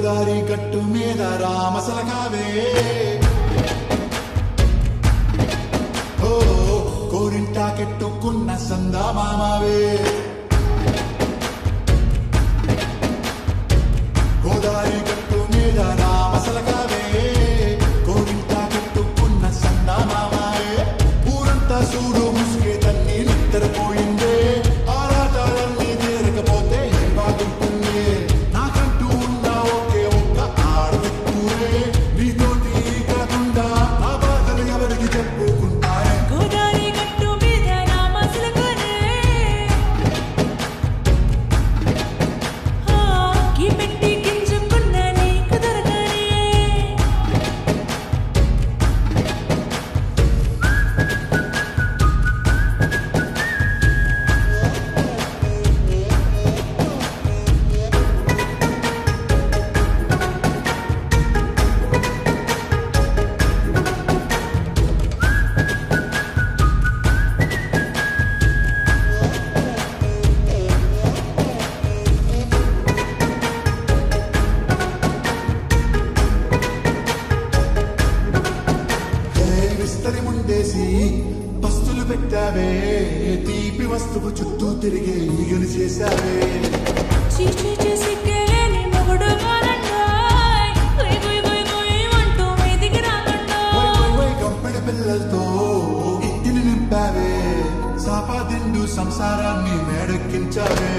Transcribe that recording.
గోదారి గట్టు మీద రామసలకావే ఓ కోరింటా కెట్టుకున్న సందా మామావే గోదారి గట్టు మీద రామసలకావే కోరింటా కెట్టుకున్న సందా మామావే ఊరంతా సూడు ముసుగే తన్ని నిద్రపోయిందే ఆరాటాలన్నీ తీరకపోతే బాగుంటుంది నాకంటూ ఉన్న ఒకే ఒక్క ఆడపిల్లే నీతోటి కాకుండా నా బాధలు ఎవరికి చెప్పుకుంటారే గోదారి గట్టు మీద రామసలకానే కి పెట్టి గింజుకున్న నీకు దొరకనే విస్తరి ముందేసి పస్తులు పెట్టావే తీపి వస్తువు చుట్టూ తిరిగే ఈగలు చేశావే చీచీ చేసి కేలేని మొగుడు కాలంటాయ్ గుయ్ గుయ్ గుయ్ గుయ్ అంటూ మీదికి రాకంటాయ్ గంపెడ పిల్లలతో ఇంటిని నింపావే సాపా దిండు సంసారాన్ని మేడెక్కించావే